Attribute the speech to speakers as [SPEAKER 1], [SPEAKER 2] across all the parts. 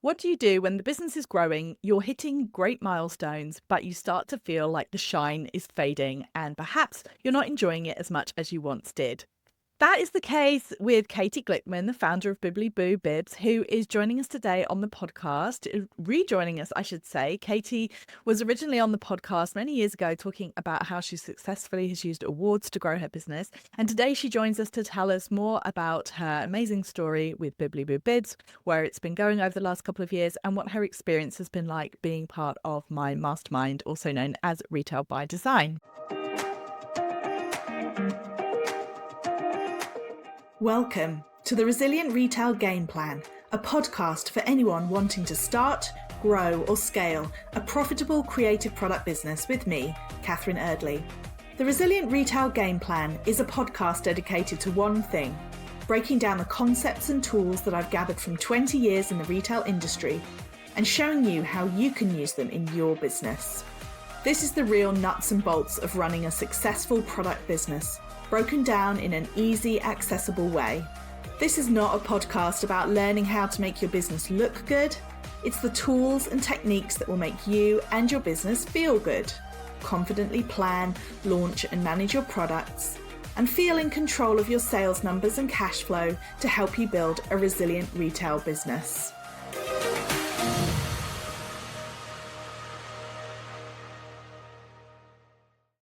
[SPEAKER 1] What do you do when the business is growing, you're hitting great milestones, but you start to feel like the shine is fading and perhaps you're not enjoying it as much as you once did? That is the case with Katie Glickman, the founder of Bibbilyboo Bibs, who is joining us today on the podcast, rejoining us, I should say. Katie was originally on the podcast many years ago talking about how she successfully has used awards to grow her business. And today she joins us to tell us more about her amazing story with Bibbilyboo Bibs, where it's been going over the last couple of years and what her experience has been like being part of my mastermind, also known as Retail by Design.
[SPEAKER 2] Welcome to the Resilient Retail Game Plan, a podcast for anyone wanting to start, grow or scale a profitable creative product business with me, Catherine Erdly. The Resilient Retail Game Plan is a podcast dedicated to one thing, breaking down the concepts and tools that I've gathered from 20 years in the retail industry and showing you how you can use them in your business. This is the real nuts and bolts of running a successful product business, broken down in an easy, accessible way. This is not a podcast about learning how to make your business look good. It's the tools and techniques that will make you and your business feel good. Confidently plan, launch and manage your products, and feel in control of your sales numbers and cash flow to help you build a resilient retail business.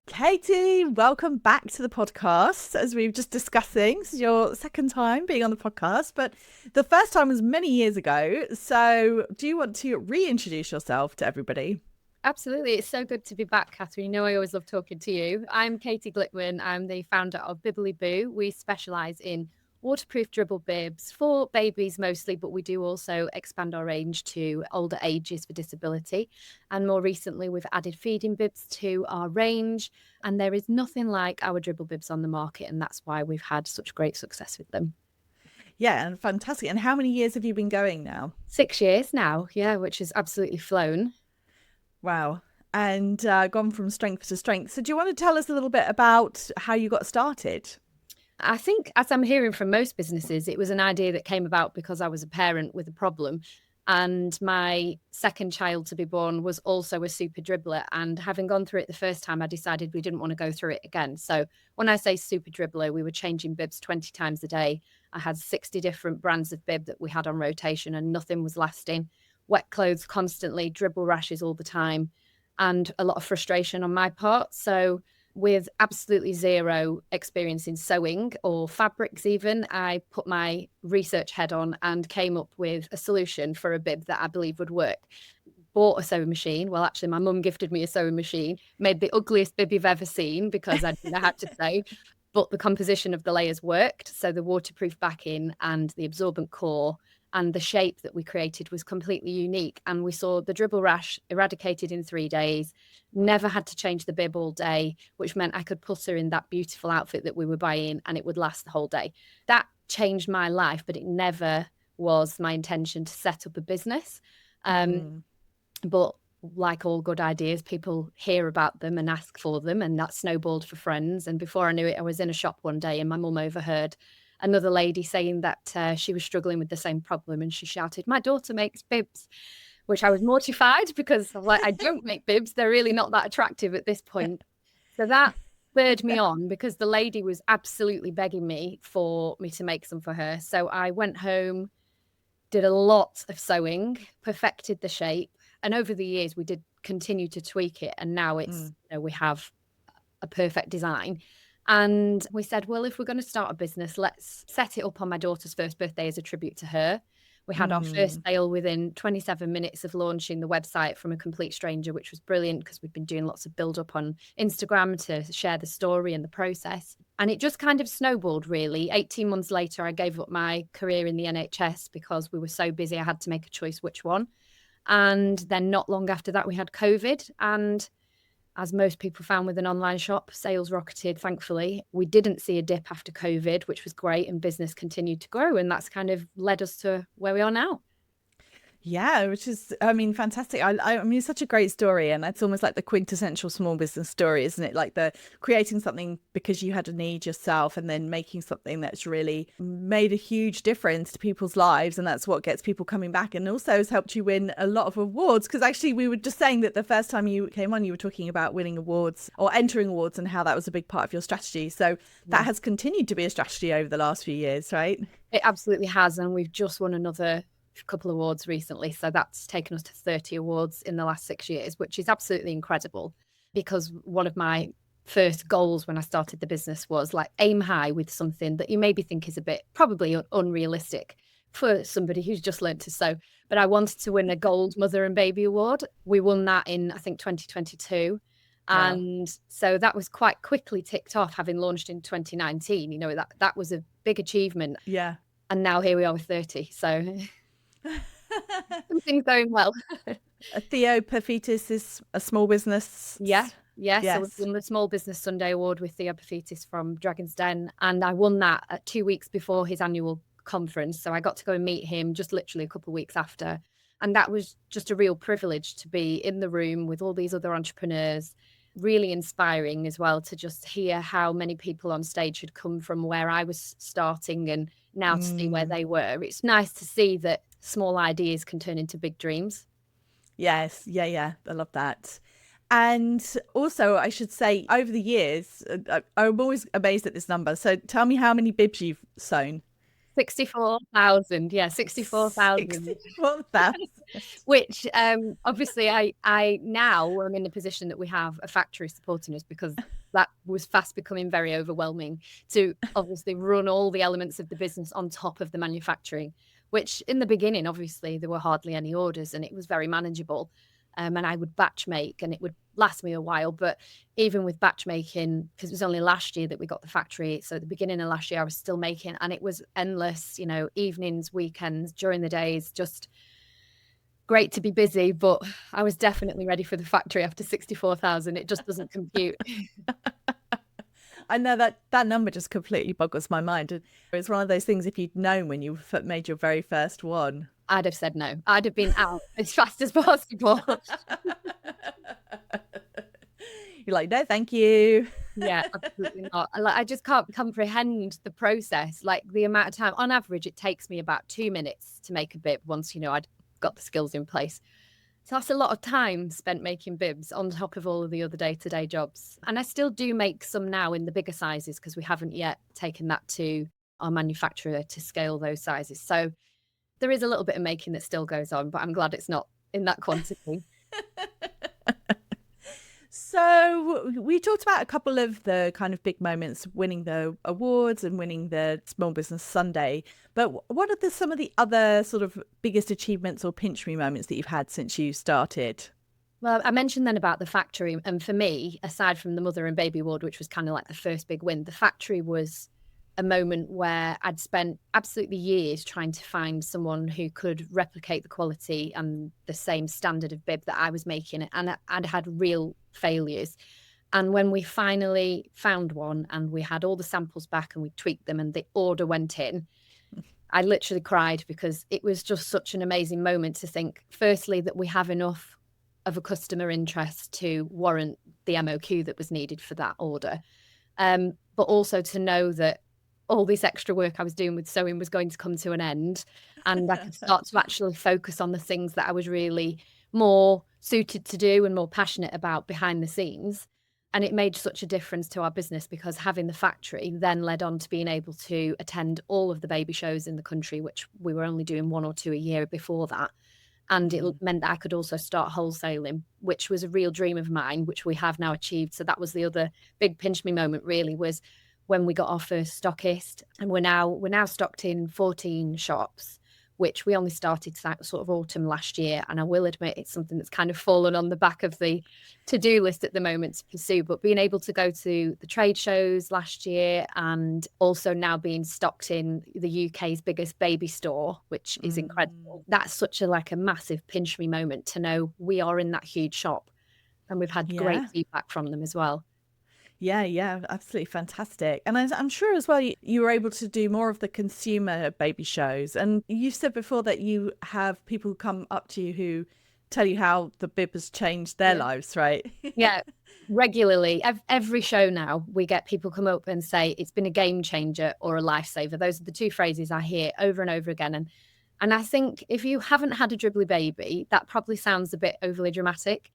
[SPEAKER 1] Katie, welcome back to the podcast. As we were just discussing, this is your second time being on the podcast, but the first time was many years ago. So do you want to reintroduce yourself to everybody?
[SPEAKER 3] Absolutely. It's so good to be back, Catherine. You know, I always love talking to you. I'm Katie Glickman. I'm the founder of Bibbilyboo. We specialise in waterproof dribble bibs for babies mostly, but we do also expand our range to older ages for disability. And more recently, we've added feeding bibs to our range. And there is nothing like our dribble bibs on the market. And that's why we've had such great success with them.
[SPEAKER 1] Yeah, and fantastic. And how many years have you been going now?
[SPEAKER 3] 6 years now, yeah, which has absolutely flown.
[SPEAKER 1] Wow. And gone from strength to strength. So do you want to tell us a little bit about how you got started?
[SPEAKER 3] I think, as I'm hearing from most businesses, it was an idea that came about because I was a parent with a problem. And my second child to be born was also a super dribbler. And having gone through it the first time, I decided we didn't want to go through it again. So when I say super dribbler, we were changing bibs 20 times a day. I had 60 different brands of bib that we had on rotation and nothing was lasting. Wet clothes constantly, dribble rashes all the time, and a lot of frustration on my part. So with absolutely zero experience in sewing or fabrics even, I put my research head on and came up with a solution for a bib that I believe would work. Bought a sewing machine. Well, actually, my mum gifted me a sewing machine, made the ugliest bib you've ever seen because I didn't know how to sew, but the composition of the layers worked. So the waterproof backing and the absorbent core and the shape that we created was completely unique. And we saw the dribble rash eradicated in 3 days, never had to change the bib all day, which meant I could put her in that beautiful outfit that we were buying and it would last the whole day. That changed my life, but it never was my intention to set up a business. But like all good ideas, people hear about them and ask for them, and that snowballed for friends. And before I knew it, I was in a shop one day and my mum overheard another lady saying that she was struggling with the same problem, and she shouted, "My daughter makes bibs," which I was mortified because I'm like, I don't make bibs. They're really not that attractive at this point. So that spurred me on because the lady was absolutely begging me for me to make some for her. So I went home, did a lot of sewing, perfected the shape. And over the years, we did continue to tweak it. And now it's, we have a perfect design. And we said, well, if we're going to start a business, let's set it up on my daughter's first birthday as a tribute to her. We had our first sale within 27 minutes of launching the website from a complete stranger, which was brilliant because we'd been doing lots of build up on Instagram to share the story and the process. And it just kind of snowballed, really. 18 months later, I gave up my career in the NHS because we were so busy. I had to make a choice which one. And then not long after that, we had COVID. And as most people found with an online shop, sales rocketed, thankfully. We didn't see a dip after COVID, which was great, and business continued to grow. And that's kind of led us to where we are now.
[SPEAKER 1] Yeah, which is, I mean, fantastic. I mean, it's such a great story, and that's almost like the quintessential small business story, isn't it? Like the creating something because you had a need yourself, and then making something that's really made a huge difference to people's lives, and that's what gets people coming back, and also has helped you win a lot of awards. Because actually, we were just saying that the first time you came on, you were talking about winning awards or entering awards, and how that was a big part of your strategy. So that has continued to be a strategy over the last few years, right?
[SPEAKER 3] It absolutely has, and we've just won another couple of awards recently, so that's taken us to 30 awards in the last 6 years, which is absolutely incredible, because one of my first goals when I started the business was like aim high with something that you maybe think is a bit probably unrealistic for somebody who's just learned to sew. But I wanted to win a gold mother and baby award. We won that in, I think, 2022.
[SPEAKER 1] Wow.
[SPEAKER 3] And so that was quite quickly ticked off, having launched in 2019. You know, that was a big achievement.
[SPEAKER 1] Yeah.
[SPEAKER 3] And now here we are with 30. So everything's going well.
[SPEAKER 1] Theo Perfitis is a small business.
[SPEAKER 3] Yeah.
[SPEAKER 1] Yes.
[SPEAKER 3] So we've won the Small Business Sunday Award with Theo Perfitis from Dragon's Den. And I won that 2 weeks before his annual conference. So I got to go and meet him just literally a couple of weeks after. And that was just a real privilege to be in the room with all these other entrepreneurs. Really inspiring as well to just hear how many people on stage had come from where I was starting and now to see where they were. It's nice to see that small ideas can turn into big dreams.
[SPEAKER 1] Yes. Yeah. I love that. And also, I should say, over the years, I'm always amazed at this number. So tell me how many bibs you've sewn.
[SPEAKER 3] 64,000. Yeah, 64,000.
[SPEAKER 1] 64,000.
[SPEAKER 3] Which obviously I now am in the position that we have a factory supporting us, because that was fast becoming very overwhelming to obviously run all the elements of the business on top of the manufacturing, which in the beginning, obviously, there were hardly any orders and it was very manageable. And I would batch make and it would last me a while. But even with batch making, because it was only last year that we got the factory. So at the beginning of last year, I was still making, and it was endless, you know, evenings, weekends, during the days, just great to be busy. But I was definitely ready for the factory after 64,000. It just doesn't compute.
[SPEAKER 1] I know that number just completely boggles my mind. It's one of those things, if you'd known when you made your very first one.
[SPEAKER 3] I'd have said no. I'd have been out as fast as possible.
[SPEAKER 1] You're like, no, thank you.
[SPEAKER 3] Yeah, absolutely not. I just can't comprehend the process. Like the amount of time, on average, it takes me about 2 minutes to make a bib once, you know, I'd got the skills in place. So that's a lot of time spent making bibs on top of all of the other day-to-day jobs. And I still do make some now in the bigger sizes, because we haven't yet taken that to our manufacturer to scale those sizes. So there is a little bit of making that still goes on, but I'm glad it's not in that quantity.
[SPEAKER 1] So we talked about a couple of the kind of big moments, winning the awards and winning the Small Business Sunday. But what are some of the other sort of biggest achievements or pinch me moments that you've had since you started?
[SPEAKER 3] Well, I mentioned then about the factory. And for me, aside from the Mother and Baby Award, which was kind of like the first big win, the factory was a moment where I'd spent absolutely years trying to find someone who could replicate the quality and the same standard of bib that I was making. And I'd had real failures. And when we finally found one and we had all the samples back and we tweaked them and the order went in, I literally cried, because it was just such an amazing moment to think, firstly, that we have enough of a customer interest to warrant the MOQ that was needed for that order. But also to know that all this extra work I was doing with sewing was going to come to an end, and I could start to actually focus on the things that I was really more suited to do and more passionate about behind the scenes. And it made such a difference to our business, because having the factory then led on to being able to attend all of the baby shows in the country, which we were only doing 1 or 2 a year before that. And it meant that I could also start wholesaling, which was a real dream of mine, which we have now achieved. So that was the other big pinch me moment, really, was when we got our first stockist. And we're now stocked in 14 shops, which we only started sort of autumn last year. And I will admit it's something that's kind of fallen on the back of the to-do list at the moment to pursue. But being able to go to the trade shows last year, and also now being stocked in the UK's biggest baby store, which is incredible. That's such a massive pinch me moment to know we are in that huge shop, and we've had great feedback from them as well.
[SPEAKER 1] Yeah, absolutely fantastic. And I'm sure as well you were able to do more of the consumer baby shows. And you said before that you have people come up to you who tell you how the bib has changed their
[SPEAKER 3] Yeah.
[SPEAKER 1] lives, right?
[SPEAKER 3] Yeah, regularly. Every show now, we get people come up and say it's been a game changer or a lifesaver. Those are the two phrases I hear over and over again. And I think if you haven't had a dribbly baby, that probably sounds a bit overly dramatic.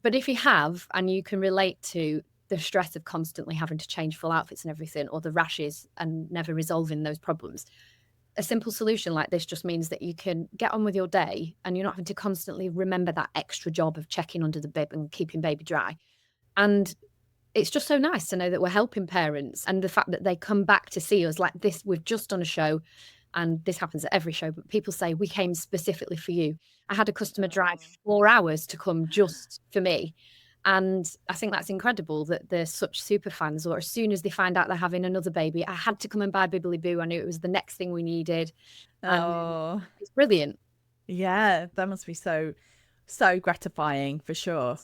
[SPEAKER 3] But if you have, and you can relate to the stress of constantly having to change full outfits and everything, or the rashes and never resolving those problems, a simple solution like this just means that you can get on with your day and you're not having to constantly remember that extra job of checking under the bib and keeping baby dry. And it's just so nice to know that we're helping parents, and the fact that they come back to see us like this. We've just done a show, and this happens at every show, but people say, we came specifically for you. I had a customer drive 4 hours to come just for me. And I think that's incredible that they're such super fans, or as soon as they find out they're having another baby, I had to come and buy Bibbilyboo. I knew it was the next thing we needed. And
[SPEAKER 1] Oh,
[SPEAKER 3] it's brilliant.
[SPEAKER 1] yeah, that must be so gratifying for sure.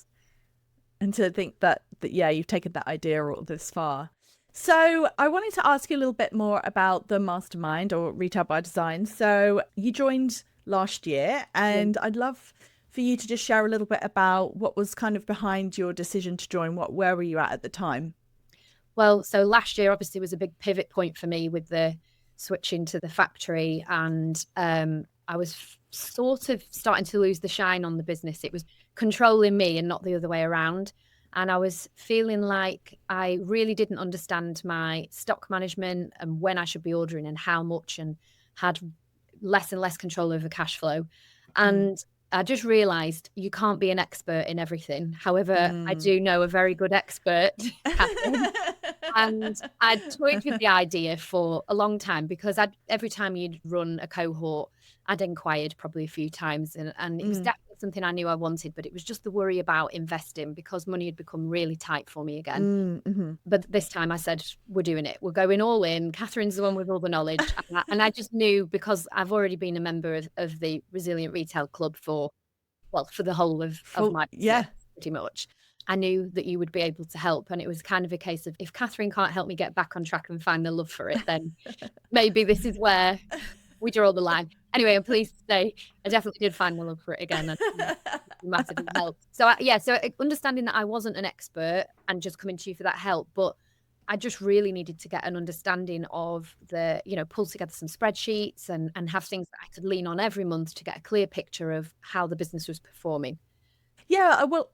[SPEAKER 1] And to think that yeah, you've taken that idea all this far. So I wanted to ask you a little bit more about the mastermind or Retail by Design. So you joined last year, and I'd love for you to just share a little bit about what was kind of behind your decision to join. Where were you at the time?
[SPEAKER 3] Well, so last year obviously was a big pivot point for me with the switching to the factory, and I was sort of starting to lose the shine on the business. It was controlling me and not the other way around. And I was feeling like I really didn't understand my stock management and when I should be ordering and how much, and had less and less control over cash flow. And I just realized you can't be an expert in everything. However, I do know a very good expert, Catherine. And I'd toyed with the idea for a long time, because every time you'd run a cohort, I'd inquired probably a few times, and it was definitely something I knew I wanted, but it was just the worry about investing, because money had become really tight for me again. But this time I said, we're doing it. We're going all in. Catherine's the one with all the knowledge. And I just knew, because I've already been a member of the Resilient Retail Club for the whole of my business, pretty much. I knew that you would be able to help. And it was kind of a case of, if Catherine can't help me get back on track and find the love for it, then maybe this is where we draw the line. Anyway, I'm pleased to say I definitely did find the love for it again, and massively helped. So so understanding that I wasn't an expert and just coming to you for that help, but I just really needed to get an understanding of pull together some spreadsheets and have things that I could lean on every month to get a clear picture of how the business was performing.
[SPEAKER 1] Yeah, well,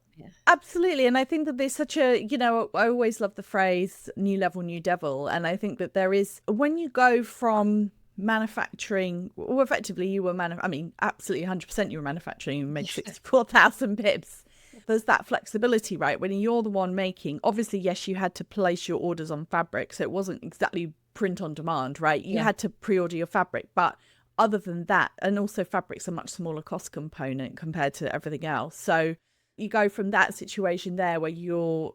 [SPEAKER 1] absolutely. And I think that there's such a, I always love the phrase new level, new devil. And I think that there is, when you go from manufacturing, well, effectively you were absolutely 100% you were manufacturing, you made 64,000 bibs. There's that flexibility, right? When you're the one making, obviously, yes, you had to place your orders on fabric, so it wasn't exactly print on demand, right? You had to pre-order your fabric, but other than that, and also fabric's a much smaller cost component compared to everything else. So you go from that situation there where you're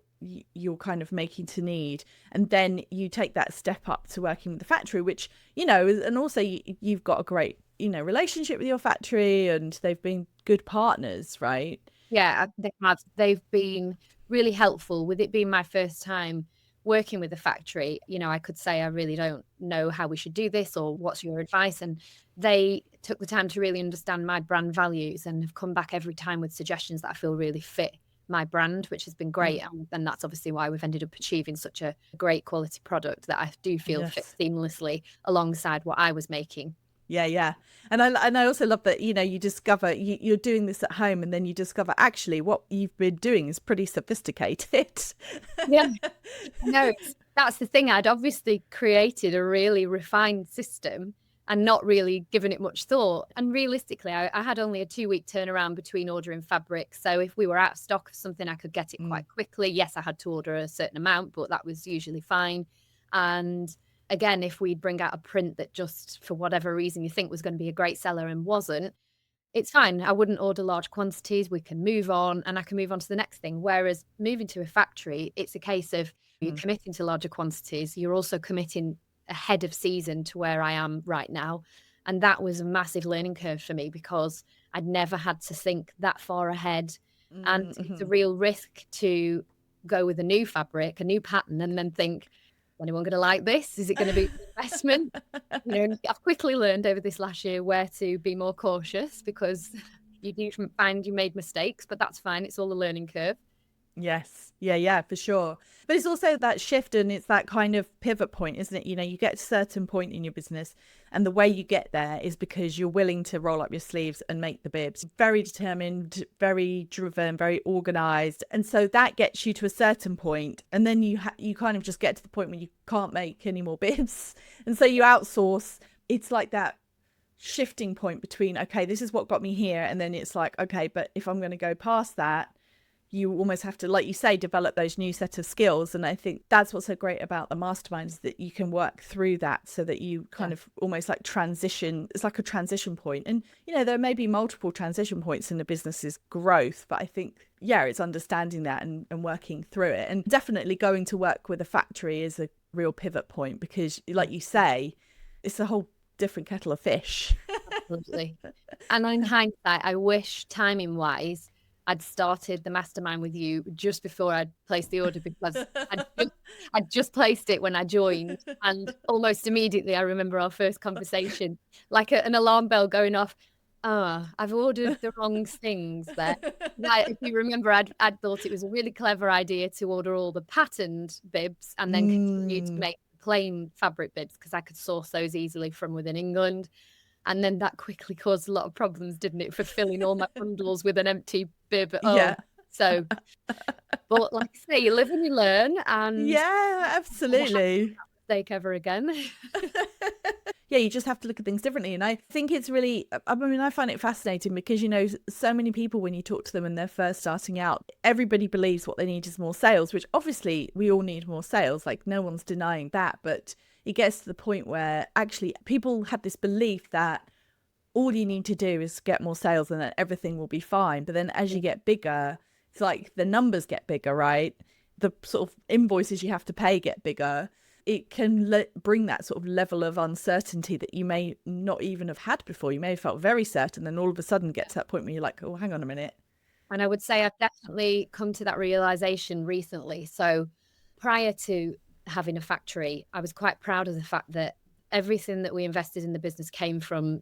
[SPEAKER 1] kind of making to need, and then you take that step up to working with the factory, which and also you've got a great relationship with your factory, and they've been good partners, right?
[SPEAKER 3] Yeah, they have. They've been really helpful. With it being my first time working with the factory, I could say I really don't know how we should do this, or what's your advice, and they took the time to really understand my brand values and have come back every time with suggestions that I feel really fit my brand, which has been great. And that's obviously why we've ended up achieving such a great quality product that I do feel fits seamlessly alongside what I was making.
[SPEAKER 1] Yeah. And I also love that, you discover you're doing this at home, and then you discover actually what you've been doing is pretty sophisticated.
[SPEAKER 3] Yeah. No, that's the thing. I'd obviously created a really refined system and not really given it much thought. And realistically, I had only a 2-week turnaround between ordering fabric. So if we were out of stock of something, I could get it quite quickly. Yes, I had to order a certain amount, but that was usually fine. And again, if we'd bring out a print that just for whatever reason you think was going to be a great seller and wasn't, it's fine. I wouldn't order large quantities. We can move on, and I can move on to the next thing. Whereas moving to a factory, it's a case of you're committing to larger quantities. You're also committing ahead of season to where I am right now. And that was a massive learning curve for me, because I'd never had to think that far ahead. And it's a real risk to go with a new fabric, a new pattern, and then think, is anyone going to like this? Is it going to be an investment? I've quickly learned over this last year where to be more cautious, because you do find you made mistakes, but that's fine. It's all a learning curve.
[SPEAKER 1] Yes. Yeah, for sure. But it's also that shift, and it's that kind of pivot point, isn't it? You get to a certain point in your business, and the way you get there is because you're willing to roll up your sleeves and make the bibs. Very determined, very driven, very organized. And so that gets you to a certain point, and then you kind of just get to the point where you can't make any more bibs. And so you outsource. It's like that shifting point between, okay, this is what got me here. And then it's like, okay, but if I'm going to go past that, you almost have to, like you say, develop those new set of skills. And I think that's what's so great about the masterminds, that you can work through that so that you kind of almost like transition. It's like a transition point. And, there may be multiple transition points in a business's growth, but I think, it's understanding that and working through it. And definitely going to work with a factory is a real pivot point, because like you say, it's a whole different kettle of fish.
[SPEAKER 3] Absolutely. And in hindsight, I wish, timing wise, I'd started the mastermind with you just before I'd placed the order, because I'd just placed it when I joined, and almost immediately I remember our first conversation, like an alarm bell going off. I've ordered the wrong things there. If you remember, I'd thought it was a really clever idea to order all the patterned bibs and then continue to make plain fabric bibs, because I could source those easily from within England. And then that quickly caused a lot of problems, didn't it, for filling all my bundles with an empty bib at home.
[SPEAKER 1] Yeah.
[SPEAKER 3] So, but like I say, you live and you learn. And
[SPEAKER 1] yeah, absolutely.
[SPEAKER 3] Mistake ever again.
[SPEAKER 1] Yeah, you just have to look at things differently. And I think it's really, I find it fascinating, because, so many people, when you talk to them and they're first starting out, everybody believes what they need is more sales, which obviously we all need more sales. Like, no one's denying that. But it gets to the point where actually people have this belief that all you need to do is get more sales and then everything will be fine. But then as you get bigger, it's like the numbers get bigger, right? The sort of invoices you have to pay get bigger. It can bring that sort of level of uncertainty that you may not even have had before. You may have felt very certain, and all of a sudden get to that point where you're like, oh, hang on a minute.
[SPEAKER 3] And I would say I've definitely come to that realization recently. So prior to having a factory, I was quite proud of the fact that everything that we invested in the business came from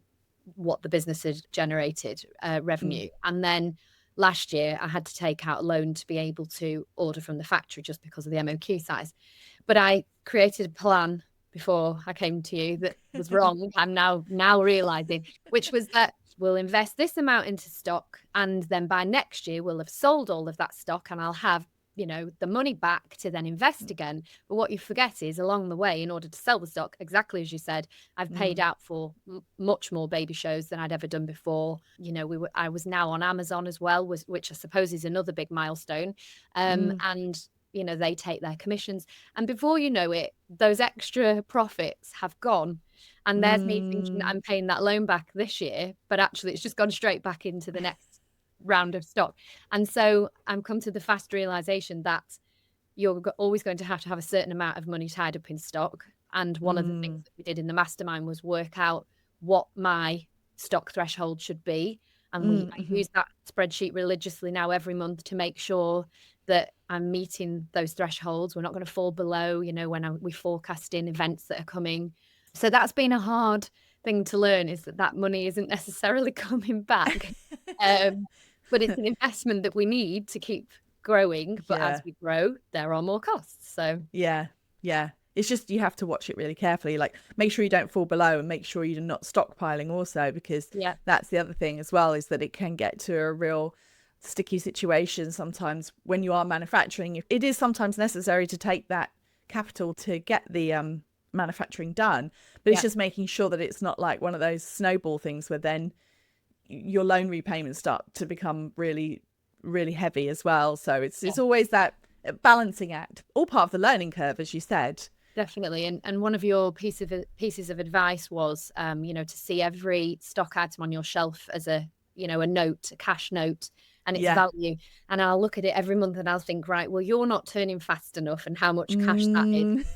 [SPEAKER 3] what the business had generated revenue. And then last year I had to take out a loan to be able to order from the factory, just because of the MOQ size. But I created a plan before I came to you that was wrong. I'm now realizing, which was that we'll invest this amount into stock, and then by next year we'll have sold all of that stock, and I'll have the money back to then invest again. But what you forget is, along the way, in order to sell the stock, exactly as you said, I've paid out for much more baby shows than I'd ever done before. I was now on Amazon as well, which I suppose is another big milestone. And they take their commissions, and before you know it, those extra profits have gone. And there's me thinking that I'm paying that loan back this year, but actually it's just gone straight back into the next round of stock. And so I'm come to the fast realization that you're always going to have a certain amount of money tied up in stock. And one of the things that we did in the mastermind was work out what my stock threshold should be. And I use that spreadsheet religiously now every month to make sure that I'm meeting those thresholds. We're not going to fall below, when we forecast in events that are coming. So that's been a hard thing to learn, is that money isn't necessarily coming back. But it's an investment that we need to keep growing. But as we grow, there are more costs. So
[SPEAKER 1] yeah. It's just, you have to watch it really carefully. Like, make sure you don't fall below, and make sure you're not stockpiling also, because that's the other thing as well, is that it can get to a real sticky situation sometimes when you are manufacturing. It is sometimes necessary to take that capital to get the manufacturing done, but it's just making sure that it's not like one of those snowball things where then your loan repayments start to become really, really heavy as well. So it's always that balancing act, all part of the learning curve, as you said.
[SPEAKER 3] Definitely. And one of your pieces of advice was, to see every stock item on your shelf as a note, a cash note, and its value. And I'll look at it every month and I'll think, right, well, you're not turning fast enough, and how much cash that is.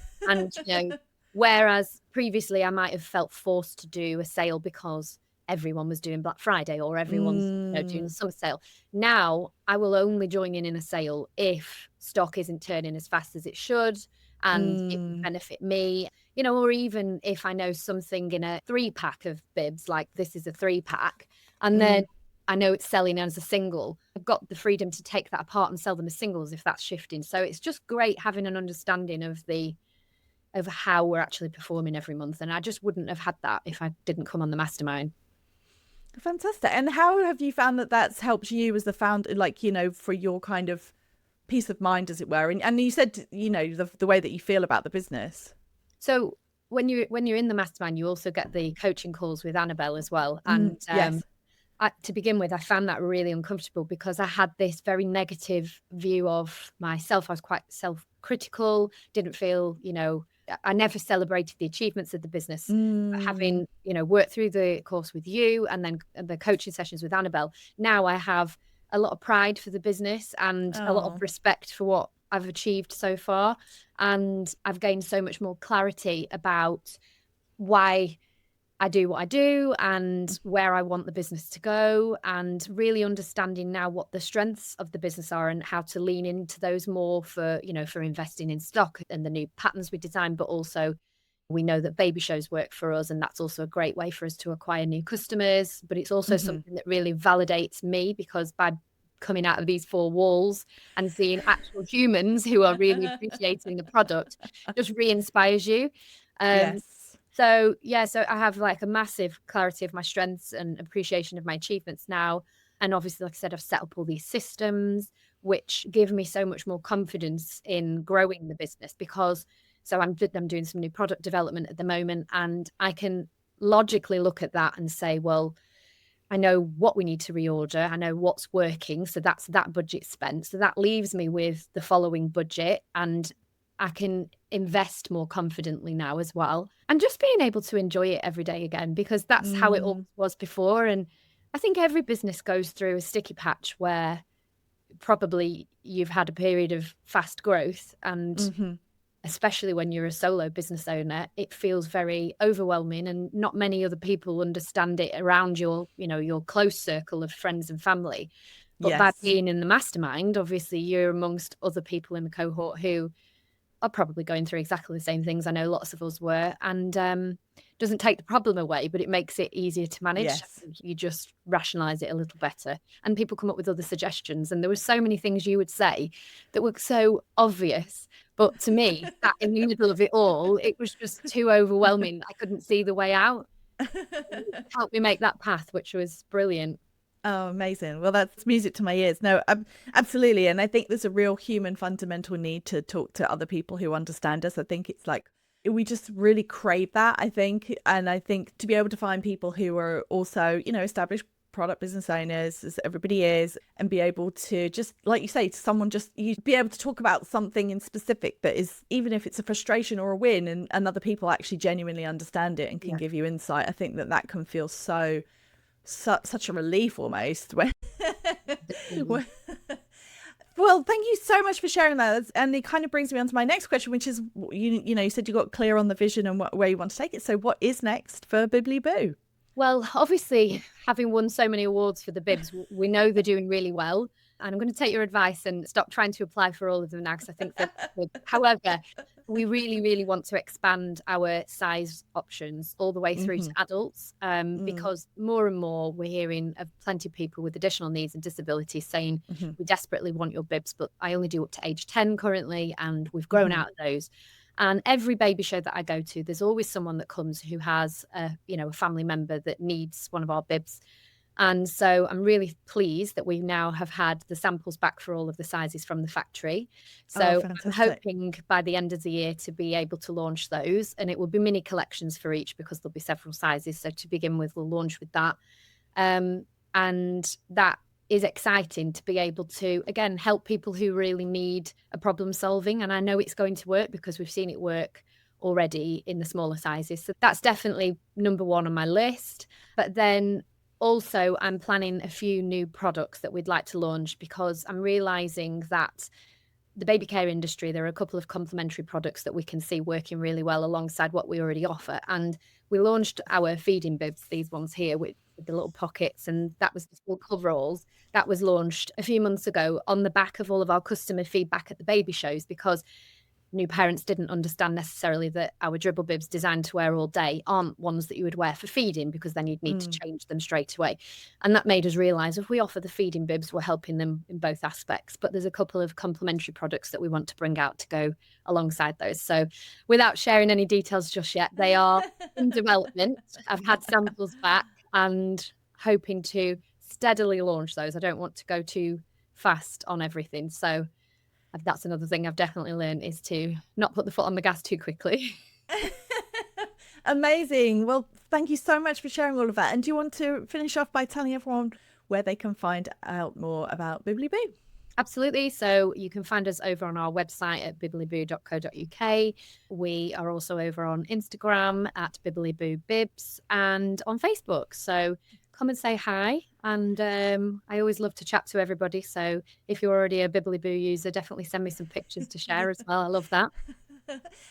[SPEAKER 3] And, whereas previously I might have felt forced to do a sale because everyone was doing Black Friday or everyone's doing a
[SPEAKER 1] Mm,
[SPEAKER 3] summer sale. Now I will only join in a sale if stock isn't turning as fast as it should and it would
[SPEAKER 1] mm,
[SPEAKER 3] benefit me, or even if I know something in a 3-pack of bibs, like this is a 3-pack, and then
[SPEAKER 1] mm.
[SPEAKER 3] I know it's selling as a single. I've got the freedom to take that apart and sell them as singles if that's shifting. So it's just great having an understanding of how we're actually performing every month. And I just wouldn't have had that if I didn't come on the mastermind.
[SPEAKER 1] Fantastic. And how have you found that that's helped you as the founder, like, for your kind of peace of mind, as it were? And you said, the way that you feel about the business.
[SPEAKER 3] So when you're in the mastermind, you also get the coaching calls with Annabelle as well. And
[SPEAKER 1] Yes.
[SPEAKER 3] to begin with, I found that really uncomfortable because I had this very negative view of myself. I was quite self-critical, didn't feel, I never celebrated the achievements of the business. But
[SPEAKER 1] Mm.
[SPEAKER 3] having, worked through the course with you and then the coaching sessions with Annabelle, now I have a lot of pride for the business and a lot of
[SPEAKER 1] Oh.
[SPEAKER 3] respect for what I've achieved so far. And I've gained so much more clarity about why I do what I do and where I want the business to go, and really understanding now what the strengths of the business are and how to lean into those more for investing in stock and the new patterns we design. But also we know that baby shows work for us, and that's also a great way for us to acquire new customers. But it's also
[SPEAKER 1] Hmm.
[SPEAKER 3] something that really validates me, because by coming out of these 4 walls and seeing actual humans who are really appreciating the product just re-inspires you. Um,
[SPEAKER 1] Yes.
[SPEAKER 3] so yeah, so I have like a massive clarity of my strengths and appreciation of my achievements now. And obviously, like I said, I've set up all these systems which give me so much more confidence in growing the business, because I'm doing some new product development at the moment, and I can logically look at that and say, well, I know what we need to reorder. I know what's working. So that's that budget spent. So that leaves me with the following budget, and I can invest more confidently now as well. And just being able to enjoy it every day again, because that's how it
[SPEAKER 1] Mm.
[SPEAKER 3] always was before. And I think every business goes through a sticky patch where probably you've had a period of fast growth, and
[SPEAKER 1] Hmm.
[SPEAKER 3] especially when you're a solo business owner, it feels very overwhelming, and not many other people understand it around your close circle of friends and family. But by
[SPEAKER 1] Yes.
[SPEAKER 3] being in the mastermind, obviously you're amongst other people in the cohort who are probably going through exactly the same things. I know lots of us were, and doesn't take the problem away, but it makes it easier to manage.
[SPEAKER 1] Yes.
[SPEAKER 3] You just rationalize it a little better, and people come up with other suggestions. And there were so many things you would say that were so obvious, but to me, that in the middle of it all, it was just too overwhelming. I couldn't see the way out. You helped me make that path, which was brilliant.
[SPEAKER 1] Oh, amazing. Well, that's music to my ears. No, absolutely. And I think there's a real human fundamental need to talk to other people who understand us. I think it's like we just really crave that, I think. And I think to be able to find people who are also, established product business owners, as everybody is, and be able to just, like you say, to someone, just you be able to talk about something in specific that is, even if it's a frustration or a win, and other people actually genuinely understand it and can
[SPEAKER 3] Yeah.
[SPEAKER 1] give you insight. I think that can feel such a relief almost when,
[SPEAKER 3] Definitely.
[SPEAKER 1] when well, thank you so much for sharing that. And it kind of brings me on to my next question, which is, you said you got clear on the vision and where you want to take it. So what is next for Bibbilyboo?
[SPEAKER 3] Well, obviously, having won so many awards for the bibs, we know they're doing really well. And I'm going to take your advice and stop trying to apply for all of them now, because I think they're good. However, we really, really want to expand our size options all the way through to
[SPEAKER 1] Hmm.
[SPEAKER 3] adults, because more and more we're hearing of plenty of people with additional needs and disabilities saying,
[SPEAKER 1] Hmm.
[SPEAKER 3] we desperately want your bibs, but I only do up to age 10 currently, and we've grown
[SPEAKER 1] Hmm.
[SPEAKER 3] out of those. And every baby show that I go to, there's always someone that comes who has a family member that needs one of our bibs. And so I'm really pleased that we now have had the samples back for all of the sizes from the factory.
[SPEAKER 1] Oh,
[SPEAKER 3] So I'm
[SPEAKER 1] fantastic.
[SPEAKER 3] hoping by the end of the year to be able to launch those. And it will be mini collections for each, because there'll be several sizes. So to begin with, we'll launch with that. And that is exciting, to be able to, again, help people who really need a problem solving. And I know it's going to work because we've seen it work already in the smaller sizes. So that's definitely number one on my list. But then also, I'm planning a few new products that we'd like to launch, because I'm realizing that the baby care industry, there are a couple of complementary products that we can see working really well alongside what we already offer. And we launched our feeding bibs, these ones here, which with the little pockets, and that was the full coveralls. That was launched a few months ago on the back of all of our customer feedback at the baby shows, because new parents didn't understand necessarily that our dribble bibs designed to wear all day aren't ones that you would wear for feeding, because then you'd need to change them straight away. And that made us realise if we offer the feeding bibs, we're helping them in both aspects. But there's a couple of complementary products that we want to bring out to go alongside those. So without sharing any details just yet, they are in development. I've had samples back and hoping to steadily launch those. I don't want to go too fast on everything. So that's another thing I've definitely learned, is to not put the foot on the gas too quickly.
[SPEAKER 1] Amazing. Well, thank you so much for sharing all of that. And do you want to finish off by telling everyone where they can find out more about Bibbilyboo?
[SPEAKER 3] Absolutely. So you can find us over on our website at bibbilyboo.co.uk. We are also over on Instagram at bibs and on Facebook. So come and say hi. And I always love to chat to everybody. So if you're already a Bibbilyboo user, definitely send me some pictures to share as well. I love that.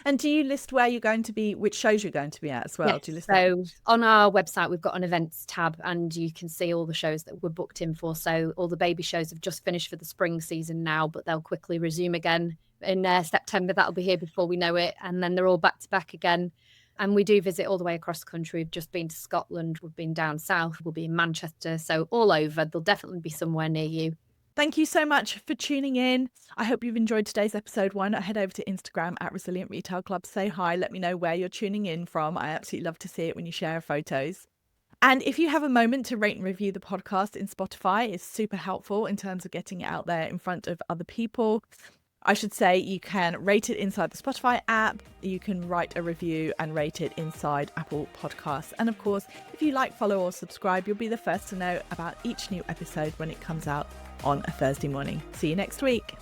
[SPEAKER 1] And do you list where you're going to be, which shows you're going to be at as well?
[SPEAKER 3] Yes.
[SPEAKER 1] Do you list
[SPEAKER 3] so
[SPEAKER 1] that?
[SPEAKER 3] On our website, we've got an events tab, and you can see all the shows that we're booked in for. So all the baby shows have just finished for the spring season now, but they'll quickly resume again in September. That'll be here before we know it. And then they're all back to back again. And we do visit all the way across the country. We've just been to Scotland. We've been down south. We'll be in Manchester. So all over. There'll definitely be somewhere near you.
[SPEAKER 1] Thank you so much for tuning in. I hope you've enjoyed today's episode. Why not head over to Instagram at Resilient Retail Club, say hi, let me know where you're tuning in from. I absolutely love to see it when you share photos. And if you have a moment to rate and review the podcast in Spotify, it's super helpful in terms of getting it out there in front of other people. I should say you can rate it inside the Spotify app. You can write a review and rate it inside Apple Podcasts. And of course, if you like, follow or subscribe, you'll be the first to know about each new episode when it comes out on a Thursday morning. See you next week.